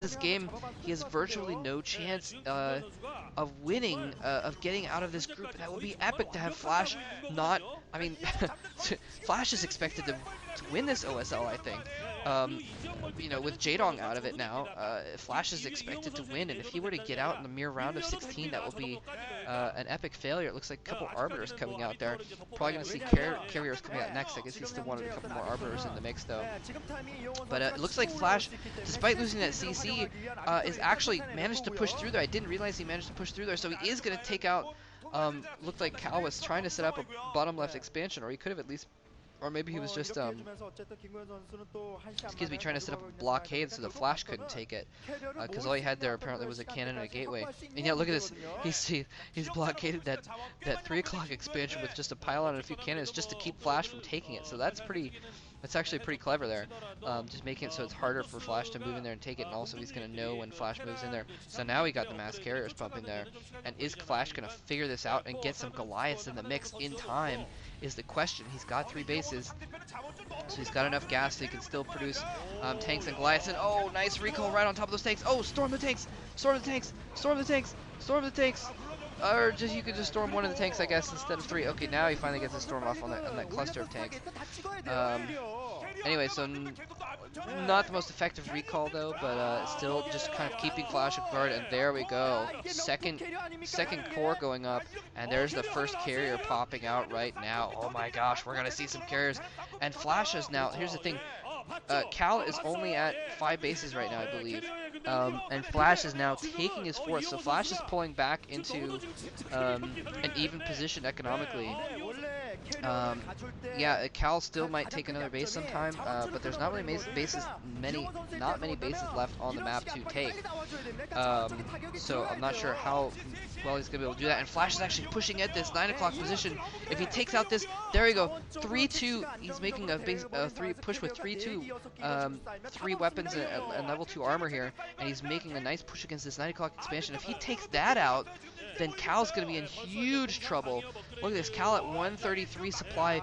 this game, he has virtually no chance of winning, of getting out of this group. And that would be epic to have Flash not, I mean, Flash is expected to win this OSL, I think. Um, you know, with Jaedong out of it now, Flash is expected to win, and if he were to get out in the mere round of 16, that would be an epic failure. It looks like a couple Arbiters coming out there. Probably going to see Carriers coming out next. I guess he still wanted a couple more Arbiters in the mix, though. But it looks like Flash, despite losing that CC, is actually managed to push through there. I didn't realize he managed to push through there, so he is going to take out, looked like Cal was trying to set up a bottom left expansion, or he could have at least, or maybe he was just, excuse me, trying to set up a blockade so the Flash couldn't take it, because all he had there apparently was a cannon and a gateway. And yeah, look at this, he's blockaded that 3 o'clock expansion with just a pylon and a few cannons just to keep Flash from taking it, so that's actually pretty clever there, just making it so it's harder for Flash to move in there and take it, and also he's going to know when Flash moves in there. So now we got the mass carriers pumping there, and is Flash going to figure this out and get some Goliaths in the mix in time is the question. He's got 3 bases, so he's got enough gas so he can still produce tanks and Goliaths, and oh, nice recall right on top of those tanks. Oh, storm the tanks, storm the tanks, storm the tanks, storm the tanks. Or just you could just storm one of the tanks, I guess, instead of 3. Okay, now he finally gets a storm off on that cluster of tanks. Anyway, so not the most effective recall though, but still just kind of keeping Flash off guard. And there we go, second core going up, and there's the first carrier popping out right now. Oh my gosh, we're gonna see some carriers. And Flash is now. Here's the thing. Cal is only at 5 bases right now, I believe, and Flash is now taking his 4th, so Flash is pulling back into an even position economically. Yeah, Cal still might take another base sometime, but there's not really not many bases left on the map to take. So I'm not sure how well he's gonna be able to do that. And Flash is actually pushing at this 9 o'clock position. If he takes out this, there we go, 3-2. He's making a base 3 push with 3-2, 3 weapons and level 2 armor here, and he's making a nice push against this 9 o'clock expansion. If he takes that out, then Cal's going to be in huge trouble. Look at this, Cal at 133 supply,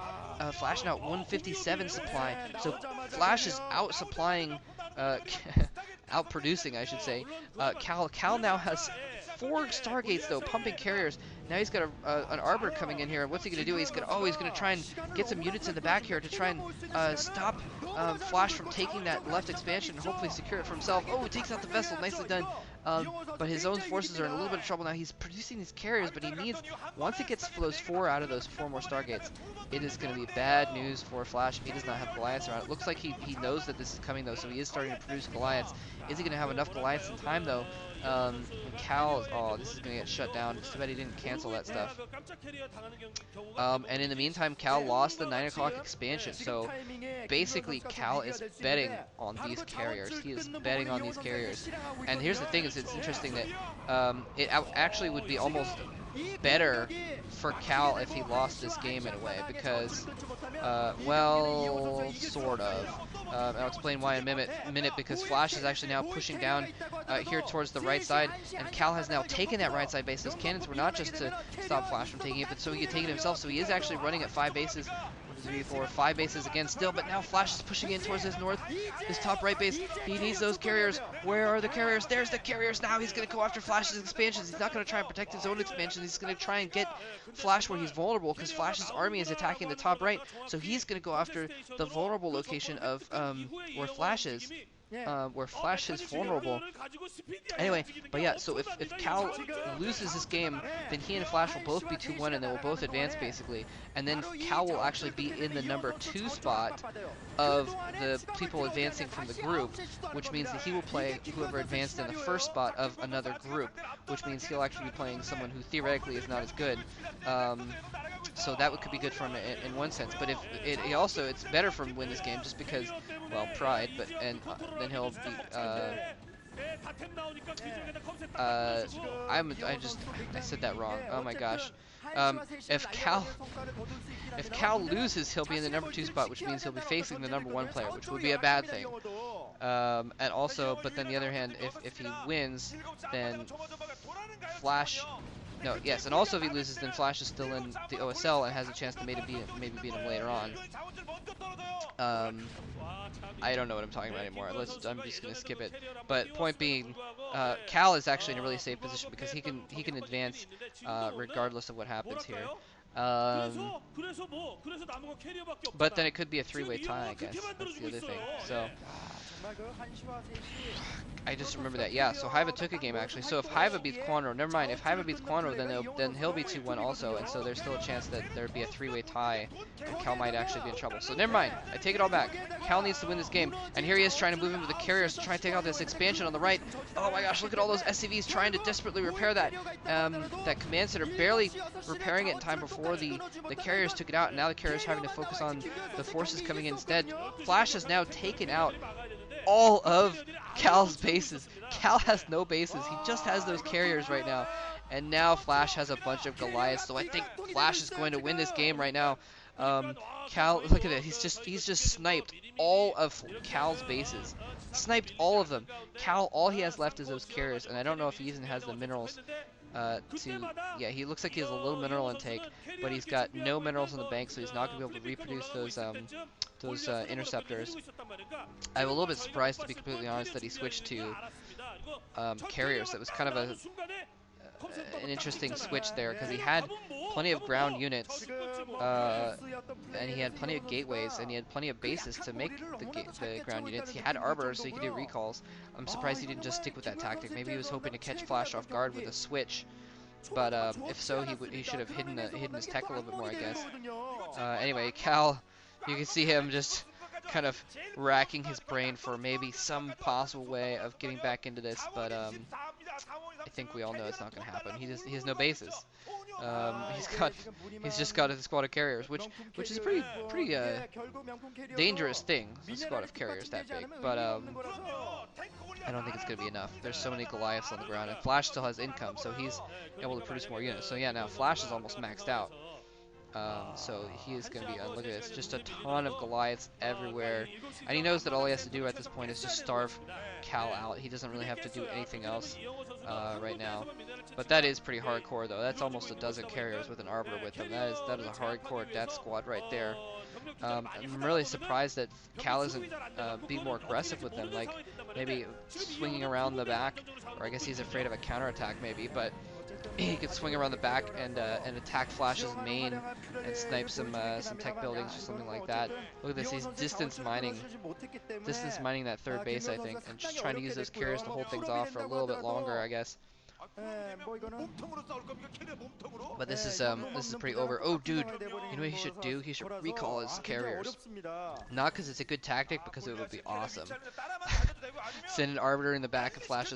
Flash now at 157 supply. So Flash is out supplying, out producing, I should say. Cal now has 4 Stargates though, pumping carriers. Now he's got an Arbiter coming in here, and what's he going to do? He's going to try and get some units in the back here to try and stop Flash from taking that left expansion and hopefully secure it for himself. Oh, he takes out the vessel, nicely done. But his own forces are in a little bit of trouble now. He's producing these carriers, but he needs, once it gets those 4 out of those 4 more Stargates, it is going to be bad news for Flash if he does not have Goliaths around. It looks like he knows that this is coming though, so he is starting to produce Goliaths. Is he going to have enough Goliaths in time though? Cal is, oh, this is going to get shut down. It's too bad he didn't cancel that stuff. And in the meantime, Cal lost the 9 o'clock expansion, so basically Cal is betting on these carriers. He is betting on these carriers. And here's the thing, is it's interesting that it actually would be almost better for Cal if he lost this game in a way, because, well, sort of. I'll explain why in a minute, because Flash is actually now pushing down here towards the right side, and Cal has now taken that right side base. Those cannons were not just to stop Flash from taking it, but so he could take it himself, so he is actually running at 5 bases. 1, 2, 3, 4, 5 bases again still, but now Flash is pushing in towards his top right base. He needs those carriers. Where are the carriers? There's the carriers now. He's going to go after Flash's expansions. He's not going to try and protect his own expansions. He's going to try and get Flash where he's vulnerable, because Flash's army is attacking the top right, so he's going to go after the vulnerable location of where Flash is. Where Flash is vulnerable. Anyway, but yeah, so if Cal loses this game, then he and Flash will both be 2-1, and they will both advance basically. And then Cal will actually be in the number 2 spot of the people advancing from the group, which means that he will play whoever advanced in the first spot of another group, which means he'll actually be playing someone who theoretically is not as good. So that could be good for him in one sense, but if it's better for him to win this game just because, well, pride, but then he'll be I said that wrong. Oh my gosh. If Cal loses, he'll be in the number 2 spot, which means he'll be facing the number 1 player, which would be a bad thing. And also, but then the other hand, if he wins, then Flash. No, yes, and also if he loses, then Flash is still in the OSL and has a chance to maybe beat him later on. I don't know what I'm talking about anymore. I'm just gonna skip it. But point being, Cal is actually in a really safe position because he can advance regardless of what happens here. But then it could be a three-way tie, I guess. That's the other thing. So I just remember that. Yeah, so Haiba took a game actually. So if Haiba beats Quanro, never mind. If Haiba beats Quanro, then he'll be 2-1 also, and so there's still a chance that there'd be a three-way tie, and Cal might actually be in trouble. So never mind. I take it all back. Cal needs to win this game, and here he is trying to move into the carriers to try and take out this expansion on the right. Oh my gosh, look at all those SCVs trying to desperately repair that. That command center barely repairing it in time before the carriers took it out, and now the carriers having to focus on the forces coming in instead. Flash has now taken out all of Cal's bases. Cal has no bases. He just has those carriers right now. And now Flash has a bunch of Goliaths. So I think Flash is going to win this game right now. Cal, look at it. He's just sniped all of Cal's bases. Sniped all of them. Cal, all he has left is those carriers. And I don't know if he even has the minerals yeah, he looks like he has a little mineral intake, but he's got no minerals in the bank, so he's not going to be able to reproduce those interceptors. I'm a little bit surprised, to be completely honest, that he switched to carriers. That was kind of an interesting switch there, because he had plenty of ground units, and he had plenty of gateways, and he had plenty of bases to make the ground units. He had arbiters, so he could do recalls. I'm surprised he didn't just stick with that tactic. Maybe he was hoping to catch Flash off guard with a switch, but if so, he should have hidden his tech a little bit more, I guess. Anyway, Cal, you can see him just kind of racking his brain for maybe some possible way of getting back into this, but I think we all know it's not going to happen. He has no bases. He's just got a squad of carriers, which is a pretty dangerous thing. A squad of carriers that big, but I don't think it's going to be enough. There's so many Goliaths on the ground, and Flash still has income, so he's able to produce more units. So yeah, now Flash is almost maxed out. So he is going to be, look at this, just a ton of Goliaths everywhere. And he knows that all he has to do at this point is just starve Cal out. He doesn't really have to do anything else right now. But that is pretty hardcore, though. That's almost a dozen carriers with an Arbiter with them. That is a hardcore death squad right there. I'm really surprised that Cal isn't being more aggressive with them, like maybe swinging around the back, or I guess he's afraid of a counterattack maybe, but he could swing around the back and attack Flash's main and snipe some tech buildings or something like that. Look at this, he's distance mining that third base, I think, and just trying to use those carriers to hold things off for a little bit longer, I guess. But this is pretty over. Oh, dude, you know what he should do? He should recall his carriers. Not because it's a good tactic, because it would be awesome. Send an Arbiter in the back of Flash's